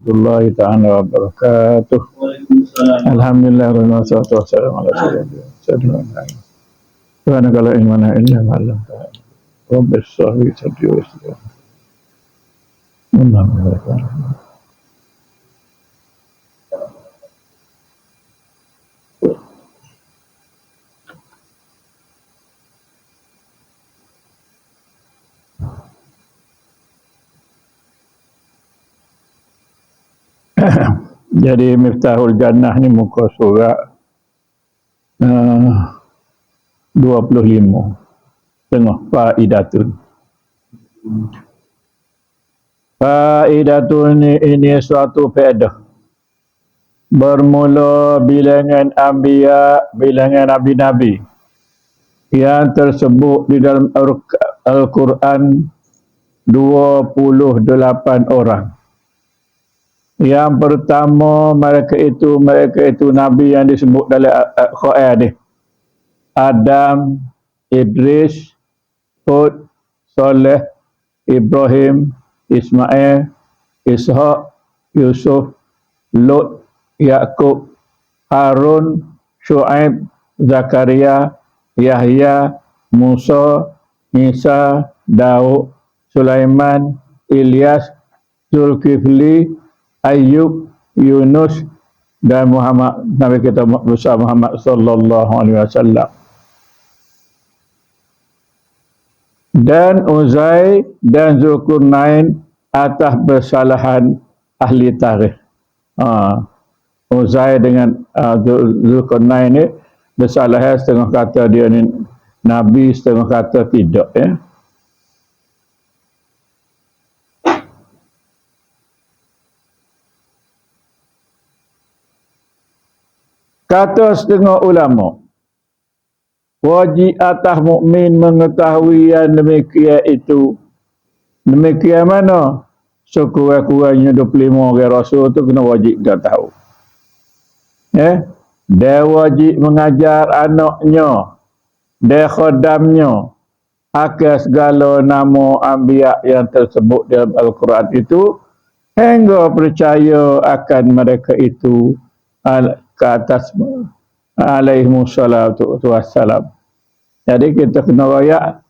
warahmatullahi ta'ala wabarakatuh. Alhamdulillah wassalatu wassalamu ala rasulillah. Subhanaka la ilma lana illa ma 'allamtana. Rabbi shrah li sadri wa yassir li amri. Jadi Miftahul Jannah ni muka surat 25 tengah faidatun. Faidatun ini suatu faedah. Bermula bilangan anbiya, bilangan nabi-nabi yang tersebut di dalam Al-Quran 28 orang. Yang pertama mereka itu nabi yang disebut dalam Al-Quran ni. Adam, Idris, Hud, Saleh, Ibrahim, Ismail, Ishaq, Yusuf, Lut, Yaqub, Harun, Shu'aib, Zakaria, Yahya, Musa, Isa, Daud, Sulaiman, Ilyas, Zulkifli, Ayub, Yunus dan Muhammad, Nabi kita besar Muhammad sallallahu alaihi wasallam. Dan Uzai dan Zulkarnain atas bersalahan ahli tarikh. Uzai dengan Zulkarnain ni bersalahan, setengah kata dia ni Nabi, setengah kata tidak, ya. Kata setengah ulama, wajib atas mukmin mengetahui yang demikian itu. Demikian mana? Sekurang-kurangnya 25 orang Rasul tu kena wajib dah tahu. Dia wajib mengajar anaknya, dia khadamnya akan segala nama anbiya yang tersebut dalam Al-Quran itu, hingga percaya akan mereka itu ke atas alaihimussalatu wassalam. Jadi kita kena rayak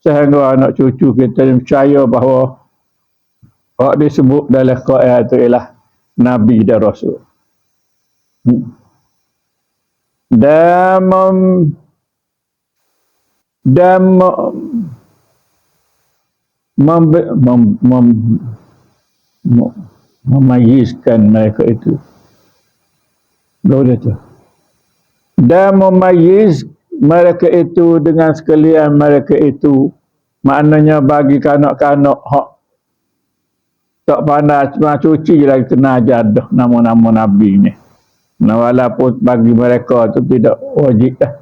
sehingga anak cucu kita percaya bahawa orang disebut dalam Quran itu ialah Nabi dan Rasul. Memayizkan mereka itu. Boleh tu. Dan memayiz mereka itu dengan sekalian mereka itu, maknanya bagi kanak-kanak hak tak pandai cuma cuci lagi kena ajar nama-nama Nabi ni. Walaupun bagi mereka tu tidak wajib dah.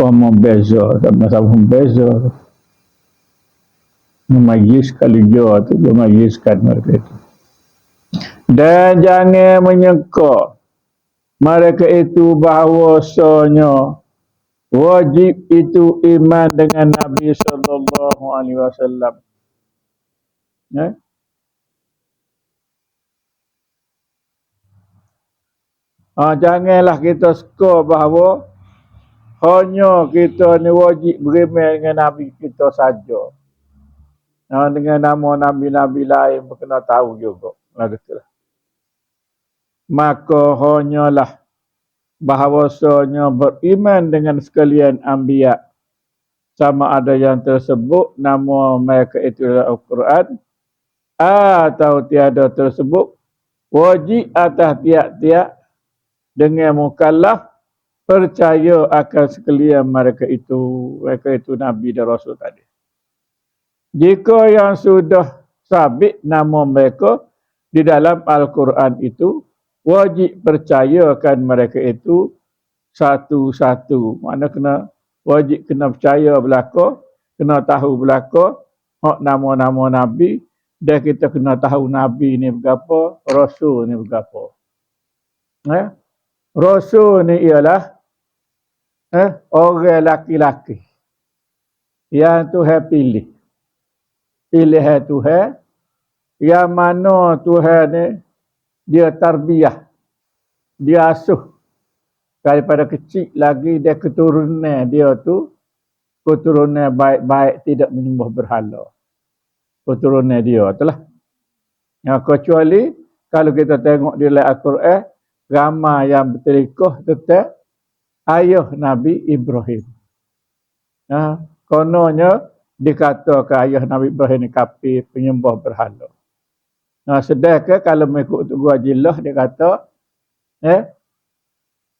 Membeza, sama-sama membeza. Memayizkan kali jauh tu, memayizkan mereka itu. Dan jangan menyangka mereka itu bahawasanya wajib itu iman dengan Nabi sallallahu alaihi wasallam. Janganlah kita suka bahawa hanya kita ni wajib beriman dengan Nabi kita saja. Dengan nama Nabi-Nabi lain pun kena tahu juga. Maka hanyalah bahawasanya beriman dengan sekalian anbiya, sama ada yang tersebut nama mereka itu dalam Al-Quran atau tiada tersebut, wajib atas tiap-tiap dengan mukallaf percaya akan sekalian mereka itu Nabi dan Rasul tadi. Jika yang sudah sabit nama mereka di dalam Al-Quran itu, wajib percayakan mereka itu satu-satu. Maknanya wajib kena percaya belaka, kena tahu belaka hak nama-nama Nabi, dan kita kena tahu Nabi ni berapa, Rasul ni berapa. Rasul ni ialah orang laki-laki yang Tuhan pilih. pilihan Tuhan, yang mana Tuhan ni dia tarbiyah, dia asuh daripada kecil lagi dia keturunan dia tu keturunan baik-baik, tidak menyembah berhala. Keturunan dia itulah. Ya, kecuali kalau kita tengok di dalam Al-Quran, ramai yang berterikah tentang ayah Nabi Ibrahim. Ya, kononnya dikatakan ayah Nabi Ibrahim ni kafir, penyembah berhala. Nah, sedangkan kalau mengikut tu gua jilah dia kata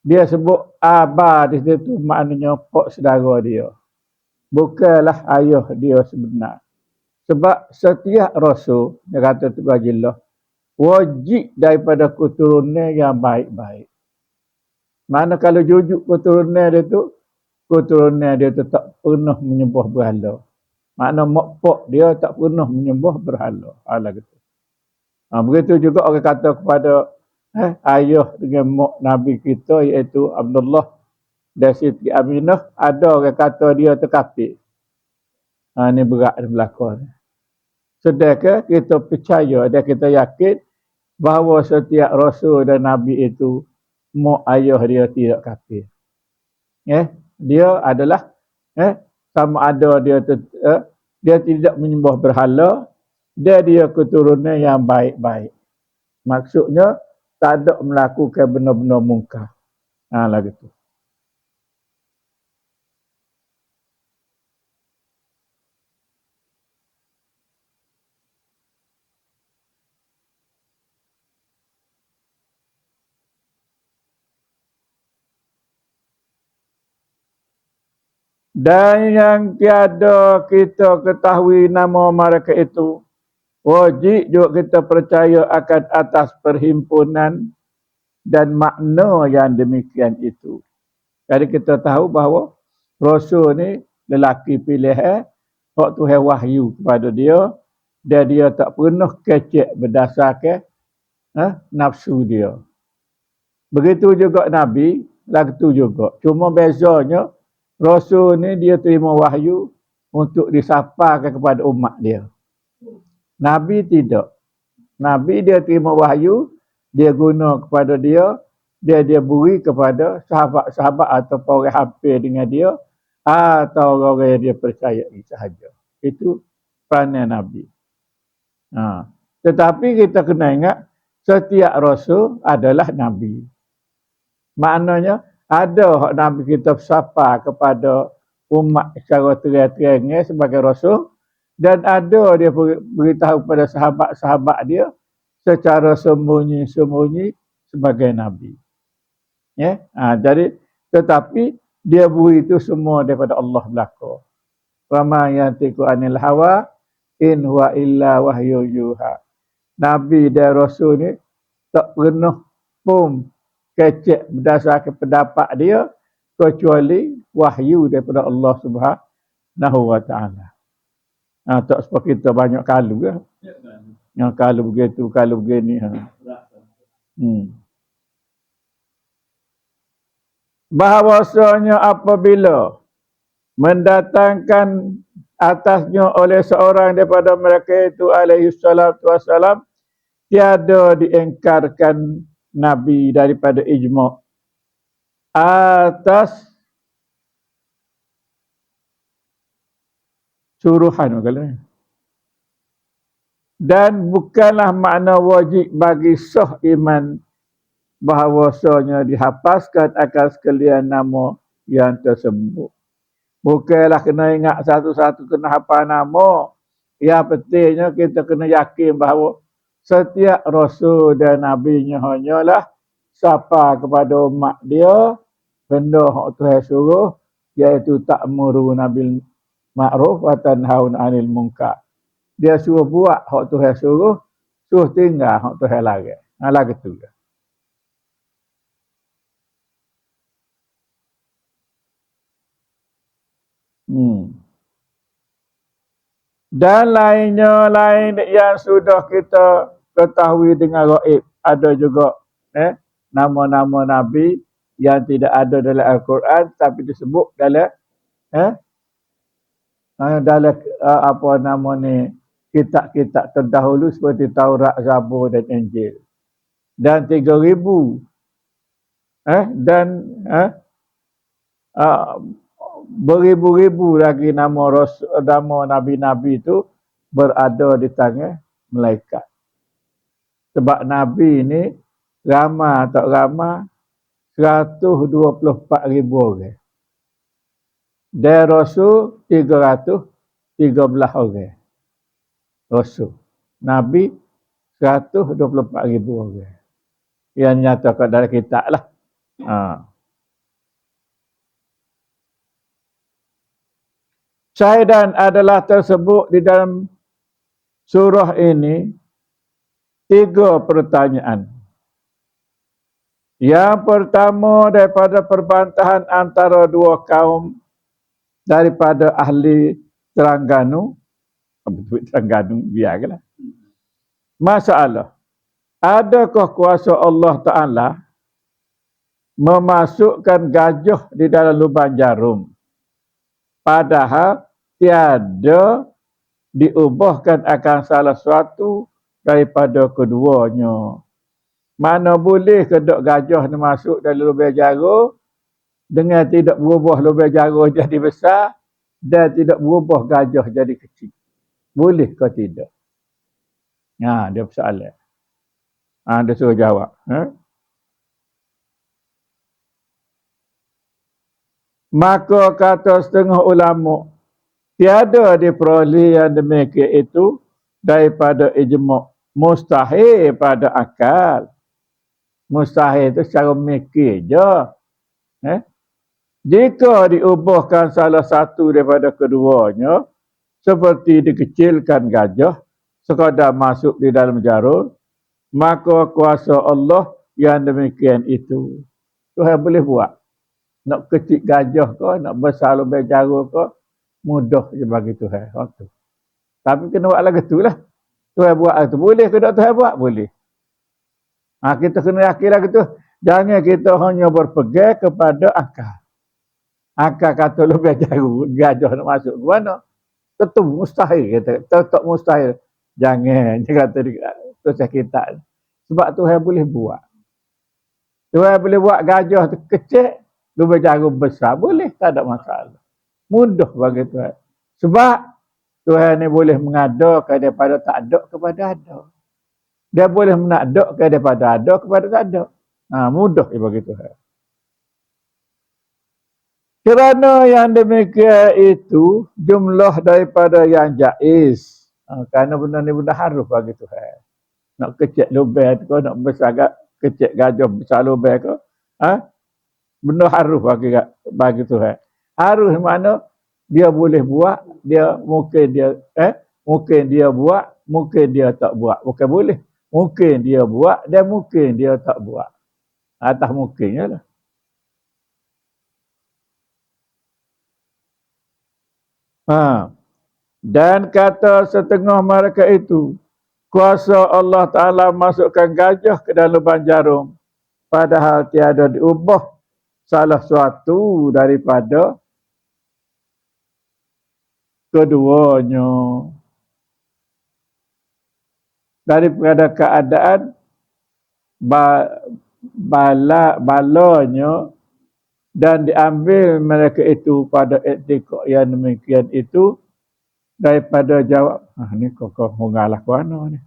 dia sebut abah di situ maknanya pak saudara dia. Bukanlah ayah dia sebenar. Sebab setiap rasul, dia kata tu gajilah, wajib daripada keturunan yang baik-baik. Mana kalau jujuk keturunan dia tu, keturunan dia tu tak pernah menyembah berhala. Makna mak pak dia tak pernah menyembah berhala. Alah gitu. Begitu juga orang kata kepada ayah dengan mak Nabi kita iaitu Abdullah dan Siti Aminah, ada orang kata dia terkafir. Ini berat di belakang. Sedangkan kita percaya dan kita yakin bahawa setiap rasul dan nabi itu mak ayah dia tidak kafir. Dia adalah sama ada dia tidak menyembah berhala, dia keturunan yang baik-baik. Maksudnya tak ada melakukan benda-benda mungkar. Lah gitu. Dan yang tiada kita ketahui nama mereka itu, wajib juga kita percaya akan atas perhimpunan dan makna yang demikian itu. Jadi kita tahu bahawa Rasul ni lelaki pilihan, hak Tuhan wahyu kepada dia, dan dia tak pernah kecek berdasarkan nafsu dia. Begitu juga Nabi, lagu tu juga. Cuma bezanya, Rasul ni dia terima wahyu untuk disampaikan kepada umat dia. Nabi tidak. Nabi dia terima wahyu, dia guna kepada dia beri kepada sahabat-sahabat atau orang hampir dengan dia atau orang yang dia percayai sahaja. Itu peranan Nabi. Tetapi kita kena ingat setiap Rasul adalah Nabi. Maknanya ada hak Nabi kita sapa kepada umat secara terang-terang sebagai Rasul, dan ada dia beritahu kepada sahabat-sahabat dia secara sembunyi-sembunyi sebagai Nabi. Jadi tetapi dia beri itu semua daripada Allah belaka. Wa ma yantiqu anil hawa in huwa illa wahyu yuha. Nabi dan Rasul ni tak pernah pun kecek berdasarkan pendapat dia kecuali wahyu daripada Allah Subhanahu wa taala. Tak seperti kita banyak kalu ke. Yang kalu begitu, kalu begini. Bahawasanya apabila mendatangkan atasnya oleh seorang daripada mereka itu alaihi salatu wassalam, tiada diingkarkan Nabi daripada ijma' atas suruhan dan bukanlah makna wajib bagi sah iman bahawasanya dihapaskan akan sekalian nama yang tersebut. Bukanlah kena ingat satu-satu kena hafal nama. Yang pentingnya kita kena yakin bahawa setiap Rasul dan Nabi-Nya hanyalah sapa kepada umat dia benda hak Tuhan suruh, iaitu ta'muruna bil ma'ruf wa tanhauna 'anil munkar. Dia suruh buat hak Tuhan suruh tinggal hak Tuhan larang. Lah gitu. Dan lainnya lain yang sudah kita ketahui dengan gaib. Ada juga nama-nama Nabi yang tidak ada dalam Al-Quran tapi disebut dalam dalam apa nama ni, kitab-kitab terdahulu seperti Taurat, Zabur dan Injil. Dan 3,000 dan beribu-ribu lagi nama nabi-nabi itu berada di tangan malaikat. Sebab nabi ini ramai atau ramai 124,000 orang. Dan rasul 313 orang. Rasul. Nabi 124,000 orang. Yang nyatakan dalam kitab lah. Syahidan adalah tersebut di dalam surah ini 3 pertanyaan. Yang pertama daripada perbantahan antara dua kaum daripada ahli Terengganu. Terengganu biarlah. Masalah. Adakah kuasa Allah Ta'ala memasukkan gajah di dalam lubang jarum? Padahal tiada diubahkan akan salah suatu daripada keduanya. Mana boleh kedok gajah ni masuk dalam lubang jarum dengan tidak berubah lubang jarum jadi besar dan tidak berubah gajah jadi kecil. Boleh ke tidak? Dia persoalan. Dia suruh jawab. Maka kata setengah ulama, tiada diperoleh yang demikian itu daripada ijma'. Mustahil pada akal. Mustahil itu secara mikir je. Jika diubahkan salah satu daripada keduanya, seperti dikecilkan gajah, sekadar masuk di dalam jarum, maka kuasa Allah yang demikian itu. Tuhan boleh buat. Nak kecil gajah ke, nak besar lubang jarum ke, mudah je bagi Tuhan. Tapi kena buat lagu tu lah. Tuhan buat lagu tu. Boleh ke tak Tuhan buat? Boleh. Kita kena yakin lagu tu. Jangan kita hanya berpegang kepada akal. Akal kata lubang jarum, gajah nak masuk ke mana? Tentu mustahil. Tetap mustahil. Jangan. Dia kata Tuhan kita. Sebab Tuhan boleh buat. Tuhan boleh buat gajah tu kecil, lubang jarum besar. Boleh, tak ada masalah. Mudah bagi Tuhan. Sebab Tuhan ni boleh mengadakan daripada tak ada kepada ada. Dia boleh menakdakan daripada ada kepada tak ada. Mudah bagi Tuhan. Kerana yang demikian itu jumlah daripada yang jaiz. Kerana benda ni benda harus bagi Tuhan. Nak kecil lubang tu, nak besar kecil gajah besar lubang ke. Benda harus bagi Tuhan. Harus mana dia boleh buat, dia mungkin dia buat, mungkin dia tak buat. Bukan boleh. Mungkin dia buat dan mungkin dia tak buat. Atas mungkinnya lah. Dan kata setengah mereka itu, kuasa Allah Ta'ala masukkan gajah ke dalam lubang jarum, padahal tiada diubah salah suatu daripada keduanya. Daripada keadaan balanya dan diambil mereka itu pada etika yang demikian itu daripada jawab. Ni kok mengalah ke mana ni?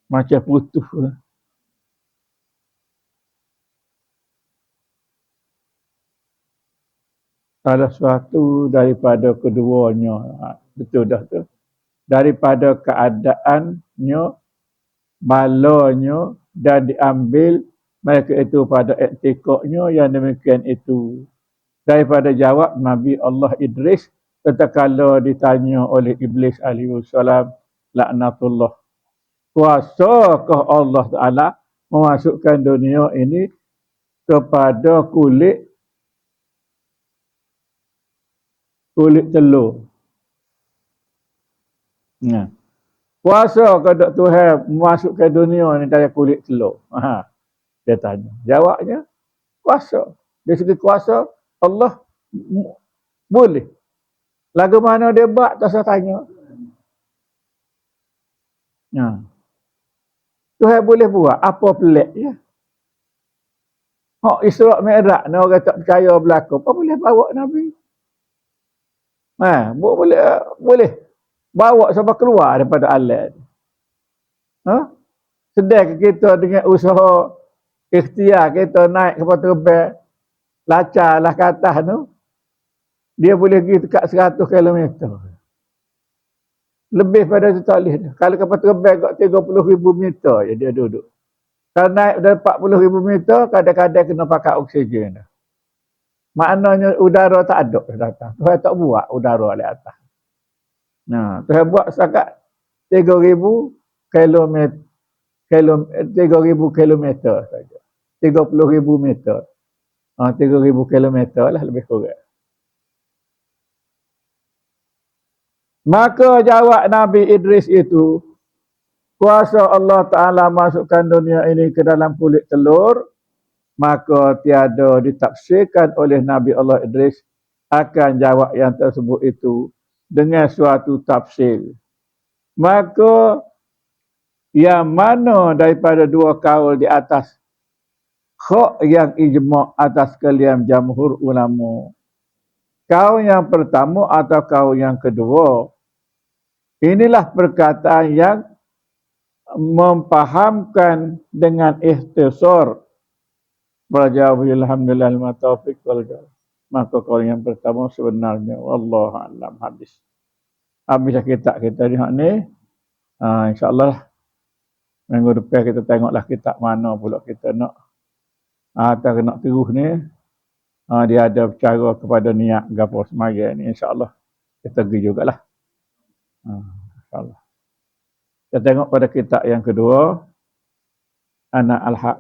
Macam putus. Salah suatu daripada keduanya. Betul dah tu. Daripada keadaannya, balanya dan diambil mereka itu pada etikanya yang demikian itu. Daripada jawab Nabi Allah Idris tatkala ditanya oleh Iblis alaihi salam, laknatullah. Kuasakah Allah Ta'ala memasukkan dunia ini kepada kulit telur? Kuasa kepada Tuhan memasukkan dunia ni dari kulit telur? Dia tanya. Jawabnya, kuasa. Dari segi kuasa, Allah boleh. Lagu mana dia buat, tak usah tanya. Ya. Tuhan boleh buat apa pelik ya. Hak Isra' Mi'raj ni orang tak percaya berlaku. Apa boleh bawa Nabi? Boleh bawa sampai keluar daripada alam. Ha? Sedang kita dengan usaha ikhtiar kita naik kapal terbang, lacar lah ke atas tu, dia boleh pergi dekat 100 kilometer. Lebih pada tu tak boleh. Kalau kapal terbang kat 30,000 meter je dia duduk. Kalau naik dari 40,000 meter, kadang-kadang kena pakai oksigen. Maknanya udara tak ada datang. Tuhan tak buat udara di atas. Nah, Tuhan buat setakat 3,000 kilometer, 3,000 kilometer saja. 30,000 meter. 3,000 kilometer lah lebih kurang. Maka jawab Nabi Idris itu, kuasa Allah Ta'ala masukkan dunia ini ke dalam kulit telur, maka tiada ditafsirkan oleh Nabi Allah Idris akan jawab yang tersebut itu dengan suatu tafsir. Maka yang mana daripada dua kaul di atas hak yang ijma' atas kalian jamhur ulama, kaul yang pertama atau kaul yang kedua, inilah perkataan yang mempahamkan dengan ikhtisar. Alhamdulillah ma taufiq wal hidayah. Maka kaul yang pertama sebenarnya wallahu a'lam. Habis kitab kita ni hak ni. InsyaAllah minggu depan kita tengoklah kitab mana pula kita nak atau nak terus ni. Dia ada cara kepada niat gapo semaya ni, insyaAllah kita pergi jugalah. InsyaAllah. Kita tengok pada kitab yang kedua, Anak Al-Haq.